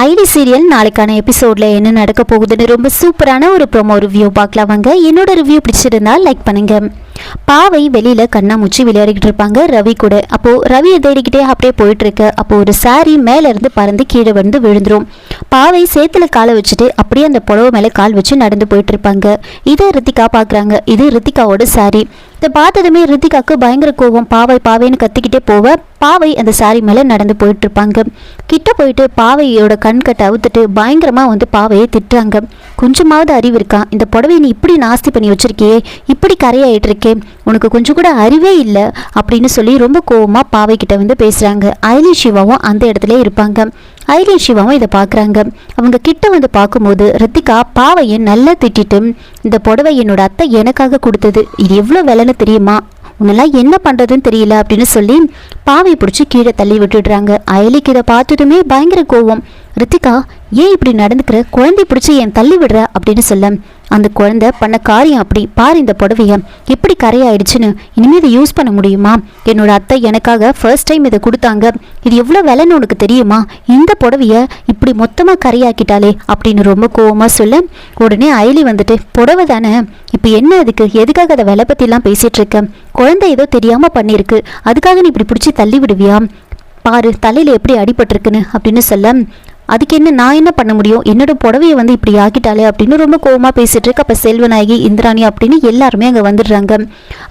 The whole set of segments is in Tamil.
ஐடி சீரியல் நாளைக்கான எபிசோட்ல என்ன நடக்க போகுதுன்னு ரொம்ப சூப்பரான ஒரு ப்ரோமோ ரிவ்யூ பார்க்கலாம் வாங்க. என்னோட ரிவ்யூ பிடிச்சிருந்தா லைக் பண்ணுங்க. பாவை வெளியில கண்ணாமூச்சி விளையாடிக்கிட்டு இருப்பாங்க ரவி கூட. அப்போ ரவியை தேடிக்கிட்டே அப்படியே போயிட்டு இருக்க. அப்போ ஒரு சாரி மேல இருந்து பறந்து கீழே வந்து விழுந்துரும். பாவை சேத்துல காலை வச்சுட்டு அப்படியே அந்த புடவை மேல கால் வச்சு நடந்து போயிட்டு இருப்பாங்க. இதை ரித்திகா பாக்குறாங்க. இது ரித்திகாவோட சாரி. இதை பார்த்ததுமே ரித்திகாக்கு பயங்கர கோபம். பாவை பாவைன்னு கத்திக்கிட்டே போவ பாவை அந்த சாரி மேல நடந்து போயிட்டு இருப்பாங்க. கிட்ட போயிட்டு பாவையோட கண்கட்டை அவுத்துட்டு பயங்கரமா வந்து பாவையை திட்டுறாங்க. கொஞ்சமாவது அறிவு இருக்கா? இந்த புடவை நீ இப்படி நாஸ்தி பண்ணி வச்சிருக்கியே, இப்படி கரையாயிட்டு இருக்கே, உனக்கு கொஞ்சம் கூட அறிவே இல்லை அப்படின்னு சொல்லி ரொம்ப கோவமா பாவை கிட்ட வந்து பேசுறாங்க. ஐலி சிவாவும் அந்த இடத்துல இருப்பாங்க. ஐலி சிவாவும் இதை பாக்குறாங்க. அவங்க கிட்ட வந்து பார்க்கும்போது ரித்திகா பாவையை நல்லா திட்டிட்டு, இந்த புடவை என்னோட அத்தை எனக்காக கொடுத்தது, இது எவ்வளவு விலைன்னு தெரியுமா, உன்னெல்லாம் என்ன பண்றதுன்னு தெரியல அப்படின்னு சொல்லி பாவை பிடிச்சி கீழே தள்ளி விட்டுடுறாங்க. அயலிக்கு இதை பார்த்ததுமே பயங்கர கோவம். ரித்திகா ஏன் இப்படி நடந்துக்கிற, குழந்தை பிடிச்சி ஏன் தள்ளி விடுற அப்படின்னு சொல்ல, அந்த குழந்தை பண்ண காரியம் அப்படி பாரு, இந்த புடவைய எப்படி கரையாயிடுச்சுன்னு, இனிமேல் இதை யூஸ் பண்ண முடியுமா, என்னோட அத்தை எனக்காக ஃபர்ஸ்ட் டைம் இதை கொடுத்தாங்க, இது எவ்வளோ விலைன்னு உனக்கு தெரியுமா, இந்த புடவைய இப்படி மொத்தமாக கரையாக்கிட்டாலே அப்படின்னு ரொம்ப கோவமாக சொல்ல, உடனே அயலி வந்துட்டு புடவை தானே, இப்போ என்ன அதுக்கு, எதுக்காக அதை விலை பற்றிலாம் பேசிகிட்டு இருக்க, குழந்தை ஏதோ தெரியாமல் பண்ணியிருக்கு, அதுக்காக நீ இப்படி பிடிச்சி தள்ளி விடுவியா, பாரு தலையில் எப்படி அடிபட்டிருக்குன்னு அப்படின்னு சொல்ல, அதுக்கு என்ன, நான் என்ன பண்ண முடியும், என்னோட புடவையை வந்து இப்படி ஆக்கிட்டாலே அப்படின்னு ரொம்ப கோவமாக பேசிட்டு இருக்கு. அப்போ செல்வநாயகி இந்திராணி அப்படின்னு எல்லாருமே அங்கே வந்துடுறாங்க.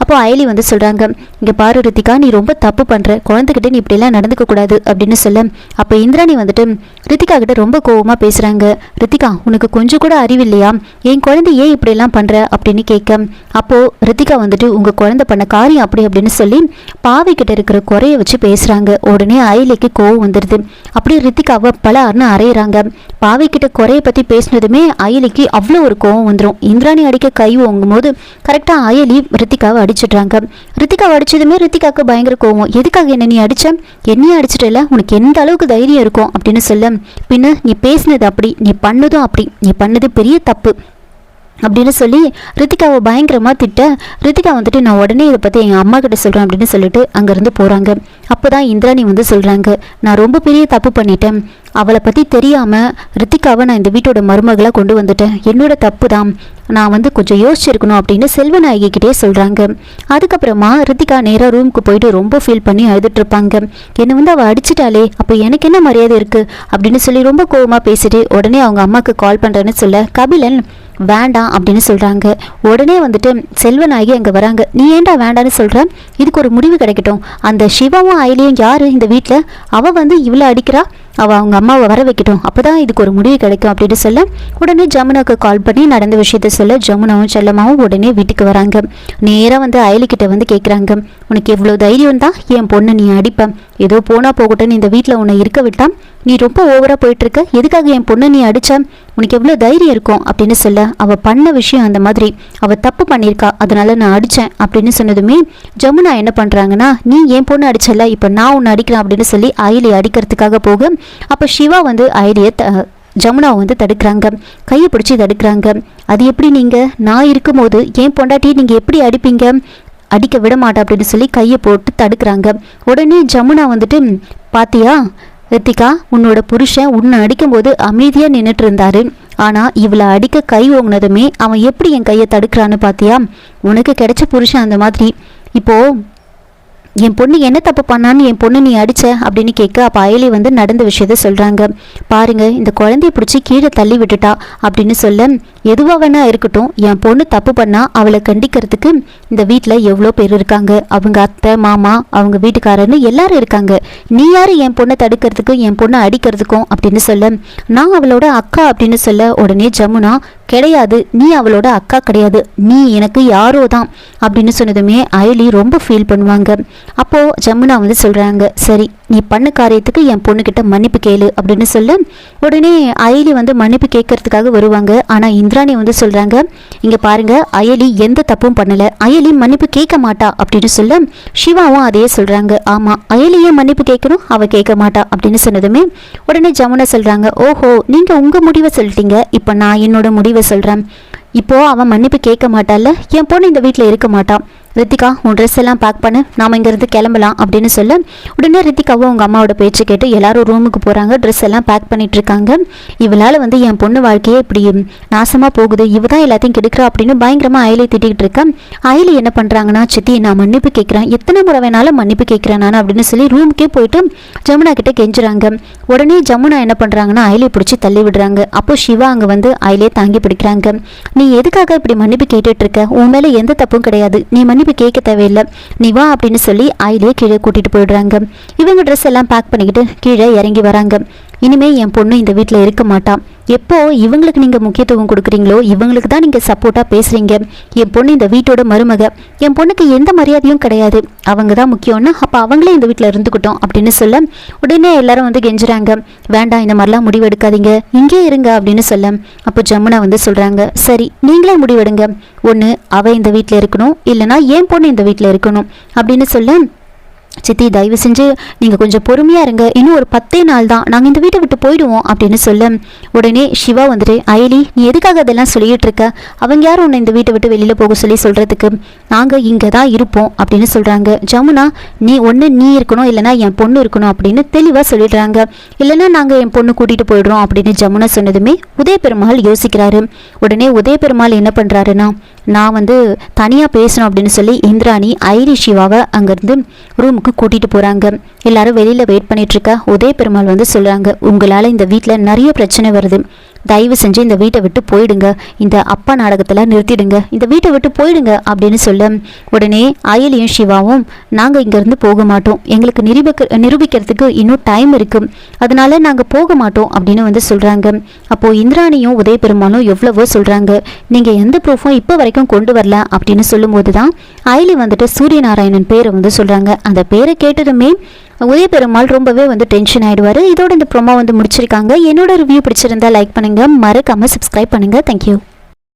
அப்போ அயலி வந்து சொல்கிறாங்க, இங்கே பாரு ரித்திகா, நீ ரொம்ப தப்பு பண்ணுற, குழந்தைகிட்ட நீ இப்படிலாம் நடந்துக்க கூடாது அப்படின்னு சொல்ல, அப்போ இந்திராணி வந்துட்டு ரித்திகா கிட்ட ரொம்ப கோவமாக பேசுகிறாங்க. ரித்திகா உனக்கு கொஞ்சம் கூட அறிவில்லையா, என் குழந்தை ஏன் இப்படிலாம் பண்ணுற அப்படின்னு கேட்க, அப்போது ரித்திகா வந்துட்டு உங்கள் குழந்தை பண்ண காரியம் அப்படி அப்படின்னு சொல்லி பாவை கிட்ட இருக்கிற குறைய வச்சு பேசுகிறாங்க. உடனே அயலிக்கு கோவம் வந்துடுது. அப்படியே ரித்திகாவை பல அறையிறாங்க. பாவை கிட்ட குறைய பத்தி பேசினதுமே அயலிக்கு அவ்வளோ ஒரு கோவம் வந்துடும். இந்திராணி அடிக்க கை ஓங்கும் போது கரெக்டா அயலி ரித்திகாவை அடிச்சிடுறாங்க. ரித்திகாவை அடிச்சதுமே ரித்திகாவுக்கு பயங்கர கோவம். எதுக்காக என்ன நீ அடிச்ச, என்னையே அடிச்சிட்டல, உனக்கு எந்த அளவுக்கு தைரியம் இருக்கும் அப்படின்னு சொல்ல, பின்ன நீ பேசினது அப்படி, நீ பண்ணதும் அப்படி, நீ பண்ணது பெரிய தப்பு அப்படின்னு சொல்லி ரித்திகாவை பயங்கரமாக திட்ட, ரித்திகா வந்துட்டு நான் உடனே இதை பற்றி எங்கள் அம்மா கிட்ட சொல்கிறேன் அப்படின்னு சொல்லிட்டு அங்கேருந்து போகிறாங்க. அப்போ தான் இந்திராணி வந்து சொல்கிறாங்க, நான் ரொம்ப பெரிய தப்பு பண்ணிட்டேன், அவளை பற்றி தெரியாமல் ரித்திகாவை நான் இந்த வீட்டோட மருமகளாக கொண்டு வந்துட்டேன், என்னோட தப்பு தான், நான் வந்து கொஞ்சம் யோசிச்சிருக்கணும் அப்படின்னு செல்வநாயகிக்கிட்டே சொல்கிறாங்க. அதுக்கப்புறமா ரித்திகா நேராக ரூமுக்கு போயிட்டு ரொம்ப ஃபீல் பண்ணி அழுதுட்ருப்பாங்க. என்னை வந்து அவள் அடிச்சிட்டாலே, அப்போ எனக்கு என்ன மரியாதை இருக்குது அப்படின்னு சொல்லி ரொம்ப கோவமாக பேசிட்டு உடனே அவங்க அம்மாவுக்கு கால் பண்ணுறேன்னு சொல்ல, கபிலன் வேண்டாம் அப்படின்னு சொல்கிறாங்க. உடனே வந்துட்டு செல்வநாயகி அங்கே வராங்க. நீ ஏன்டா வேண்டான்னு சொல்கிற, இதுக்கு ஒரு முடிவு கிடைக்கட்டும், அந்த சிவாவும் அயலியும் யார் இந்த வீட்டில், அவள் வந்து இவ்வளோ அடிக்கிறா, அவள் அவங்க அம்மாவை வர வைக்கட்டும், அப்போ தான் இதுக்கு ஒரு முடிவு கிடைக்கும் அப்படின்னு சொல்ல, உடனே ஜமுனாவுக்கு கால் பண்ணி நடந்த விஷயத்த சொல்ல, ஜமுனாவும் செல்லம்மாவும் உடனே வீட்டுக்கு வராங்க. நேராக வந்து அயலிக்கிட்ட வந்து கேட்குறாங்க, உனக்கு எவ்வளோ தைரியம் தான் என் பொண்ணை நீ அடிப்பேன், ஏதோ போனால் போகட்டும்னு இந்த வீட்டில் உன்னை இருக்க விட்டான், நீ ரொம்ப ஓவராக போயிட்டுருக்க, எதுக்காக என் பொண்ணை நீ அடிச்ச, உனக்கு எவ்வளோ தைரியம் இருக்கும் அப்படின்னு சொல்ல, அவள் பண்ண விஷயம் அந்த மாதிரி, அவள் தப்பு பண்ணியிருக்கா, அதனால நான் அடித்தேன் அப்படின்னு சொன்னதுமே ஜமுனா என்ன பண்ணுறாங்கன்னா, நீ என் பொண்ணு அடிச்சல, இப்போ நான் உன்னை அடிக்கிறேன் அப்படின்னு சொல்லி அயலி அடிக்கிறதுக்காக போக, அப்போ சிவா வந்து அயலியை ஜமுனாவை வந்து தடுக்கிறாங்க, கையை பிடிச்சி தடுக்கிறாங்க. அது எப்படி, நீங்கள் நான் இருக்கும்போது என் பொண்டாட்டியை நீங்கள் எப்படி அடிப்பீங்க, அடிக்க விட மாட்டேன் அப்படின்னு சொல்லி கையை போட்டு தடுக்கிறாங்க. உடனே ஜமுனா வந்துட்டு, பாத்தியா ரித்திகா, உன்னோட புருஷன் உன்னை அடிக்கும்போது அமைதியாக நின்றுட்டு இருந்தாரு, ஆனால் இவளை அடிக்க கை ஓங்கினதுமே அவன் எப்படி என் கையை தடுக்கிறான்னு பார்த்தியா, உனக்கு கிடைச்ச புருஷன் அந்த மாதிரி, இப்போது என் பொண்ணு என்ன தப்பு பண்ணான்னு என் பொண்ணு நீ அடிச்ச அப்படின்னு கேட்க, அப்போ அயலி வந்து நடந்த விஷயத்த சொல்கிறாங்க. பாருங்க, இந்த குழந்தைய பிடிச்சி கீழே தள்ளி விட்டுட்டா அப்படின்னு சொல்ல, எதுவாக வேணா இருக்கட்டும், என் பொண்ணு தப்பு பண்ணால் அவளை கண்டிக்கிறதுக்கு இந்த வீட்டில் எவ்வளோ பேர் இருக்காங்க, அவங்க அத்தை மாமா அவங்க வீட்டுக்காரன்னு எல்லாரும் இருக்காங்க, நீ யார் என் பொண்ணை தடுக்கிறதுக்கும் என் பொண்ணை அடிக்கிறதுக்கும் அப்படின்னு சொல்ல, நான் அவளோட அக்கா அப்படின்னு சொல்ல, உடனே ஜமுனா கிடையாது, நீ அவளோட அக்கா கிடையாது, நீ எனக்கு யாரோ தான் அப்படின்னு சொன்னதுமே அயலி ரொம்ப ஃபீல் பண்ணுவாங்க. அப்போது ஜமுனா வந்து சொல்கிறாங்க, சரி நீ பண்ண காரியத்துக்கு என் பொண்ணுக்கிட்ட மன்னிப்பு கேளு அப்படின்னு சொல்ல, உடனே அயலி வந்து மன்னிப்பு கேட்கறதுக்காக வருவாங்க. ஆனால் இந்திராணி வந்து சொல்கிறாங்க, இங்கே பாருங்க, அயலி எந்த தப்பும் பண்ணலை, அயலி மன்னிப்பு கேட்க மாட்டா அப்படின்னு சொல்ல, சிவாவும் அதையே சொல்கிறாங்க, ஆமாம் அயலியே மன்னிப்பு கேட்கணும், அவள் கேட்க மாட்டா அப்படின்னு சொன்னதுமே உடனே ஜமுனா சொல்கிறாங்க, ஓஹோ நீங்கள் உங்கள் முடிவை சொல்லிட்டீங்க, இப்போ நான் என்னோட முடிவை சொல்கிறேன், இப்போது அவன் மன்னிப்பு கேட்க மாட்டால, என் பொண்ணு இந்த வீட்டில் இருக்க மாட்டான், ரித்திகா உன் ட்ரெஸ் எல்லாம் பேக் பண்ணு, நாம இங்கேருந்து கிளம்பலாம் அப்படின்னு சொல்ல உடனே ரித்திகாவும் அவங்க அம்மாவோட பேச்சு கேட்டு எல்லாரும் ரூமுக்கு போகிறாங்க. ட்ரெஸ் எல்லாம் பேக் பண்ணிட்டு இருக்காங்க. இவளால் வந்து என் பொண்ணு வாழ்க்கையே இப்படி நாசமாக போகுது, இவ தான் எல்லாத்தையும் கெடுக்கிறா அப்படின்னு பயங்கரமாக அயலை திட்டிகிட்டு இருக்கேன். அயலி என்ன பண்ணுறாங்கன்னா, சித்தி நான் மன்னிப்பு கேட்குறேன், எத்தனை முறை வேணாலும் மன்னிப்பு கேட்குறேன் நான் அப்படின்னு சொல்லி ரூமுக்கே போயிட்டு ஜமுனா கிட்ட கெஞ்சுறாங்க. உடனே ஜமுனா என்ன பண்ணுறாங்கன்னா அயலை பிடிச்சி தள்ளி விடுறாங்க. அப்போ சிவா அங்கே வந்து அயலே தாங்கி பிடிக்கிறாங்க. நீ எதுக்காக இப்படி மன்னிப்பு கேட்டுட்டு இருக்க, உன் மேலே எந்த தப்பும் கிடையாது, நீ மன்னிப்பு கேட்க தேவையில்லை, நீ வா அப்படின்னு சொல்லி அயலே கீழே கூட்டிட்டு போயிடுறாங்க. இவங்க ட்ரெஸ் எல்லாம் பேக் பண்ணிக்கிட்டு கீழே இறங்கி வராங்க. இனிமே என் பொண்ணு இந்த வீட்டில் இருக்க மாட்டான், எப்போ இவங்களுக்கு நீங்கள் முக்கியத்துவம் கொடுக்குறீங்களோ இவங்களுக்கு தான் நீங்கள் சப்போர்ட்டாக பேசுகிறீங்க. என் பொண்ணு இந்த வீட்டோட மருமக, என் பொண்ணுக்கு எந்த மரியாதையும் கிடையாது, அவங்க தான் முக்கியம்னா அப்போ அவங்களே இந்த வீட்டில் இருந்துக்கிட்டோம் அப்படின்னு சொல்ல உடனே எல்லாரும் வந்து கெஞ்சுறாங்க, வேண்டாம் இந்த மாதிரிலாம் முடிவு எடுக்காதீங்க, இங்கே இருங்க அப்படின்னு சொல்ல அப்போ ஜமுனா வந்து சொல்கிறாங்க, சரி நீங்களே முடிவெடுங்க, ஒன்று அவள் இந்த வீட்டில் இருக்கணும், இல்லைனா என் பொண்ணு இந்த வீட்டில் இருக்கணும் அப்படின்னு சொல்ல சித்தி தயவு செஞ்சு நீங்கள் கொஞ்சம் பொறுமையாக இருங்க, இன்னும் ஒரு 10 நாள் தான் நாங்கள் இந்த வீட்டை விட்டு போயிடுவோம் அப்படின்னு சொல்ல உடனே சிவா வந்துட்டு அயலி நீ எதுக்காக அதெல்லாம் சொல்லிகிட்டு இருக்க, அவங்க யாரும் உன்னை இந்த வீட்டை விட்டு வெளியில் போக சொல்கிறதுக்கு, நாங்கள் இங்கே தான் இருப்போம் அப்படின்னு சொல்கிறாங்க. ஜமுனா நீ ஒன்று நீ இருக்கணும் இல்லைனா என் பொண்ணு இருக்கணும் அப்படின்னு தெளிவாக சொல்லிடுறாங்க. இல்லைனா நாங்கள் என் பொண்ணு கூட்டிகிட்டு போயிடுறோம் அப்படின்னு ஜமுனா சொன்னதுமே உதய பெருமாள் யோசிக்கிறாரு. உடனே உதய பெருமாள் என்ன பண்ணுறாருன்னா, நான் வந்து தனியாக பேசணும் அப்படின்னு சொல்லி இந்திராணி ஐரி சிவாவை அங்கேருந்து ரூமுக்கு கூட்டிகிட்டு போகிறாங்க. எல்லாரும் வெளியில் வெயிட் பண்ணிட்டு இருக்க உதய பெருமாள் வந்து சொல்கிறாங்க, உங்களால் இந்த வீட்டில் நிறைய பிரச்சனை வருது, தயவு செஞ்சு இந்த வீட்டை விட்டு போயிடுங்க, இந்த அப்பா நாடகத்தில் நிறுத்திடுங்க, இந்த வீட்டை விட்டு போயிடுங்க அப்படின்னு சொல்ல உடனே அயலியும் சிவாவும் நாங்கள் இங்கேருந்து போக மாட்டோம், எங்களுக்கு நிரூபிக்கிறதுக்கு இன்னும் டைம் இருக்குது, அதனால நாங்கள் போக மாட்டோம் அப்படின்னு வந்து சொல்கிறாங்க. அப்போது இந்திராணியும் உதய பெருமாளும் எவ்வளவோ சொல்கிறாங்க, நீங்கள் எந்த ப்ரூஃபும் இப்போ வரைக்கும் கொண்டு வரல அப்படின்னு சொல்லும்போது தான் அயலி வந்துட்டு சூரியநாராயணன் பேரை வந்து சொல்கிறாங்க. அந்த பேரை கேட்டதுமே உதய பெருமாள் ரொம்பவே வந்து டென்ஷன் ஆகிடுவார். இதோட இந்த ப்ரோமோ வந்து முடிச்சிருக்காங்க. என்னோட ரிவ்யூ பிடிச்சிருந்தா லைக் பண்ணுங்கள், மறக்காமல் சப்ஸ்கிரைப் பண்ணுங்கள். தேங்க்யூ.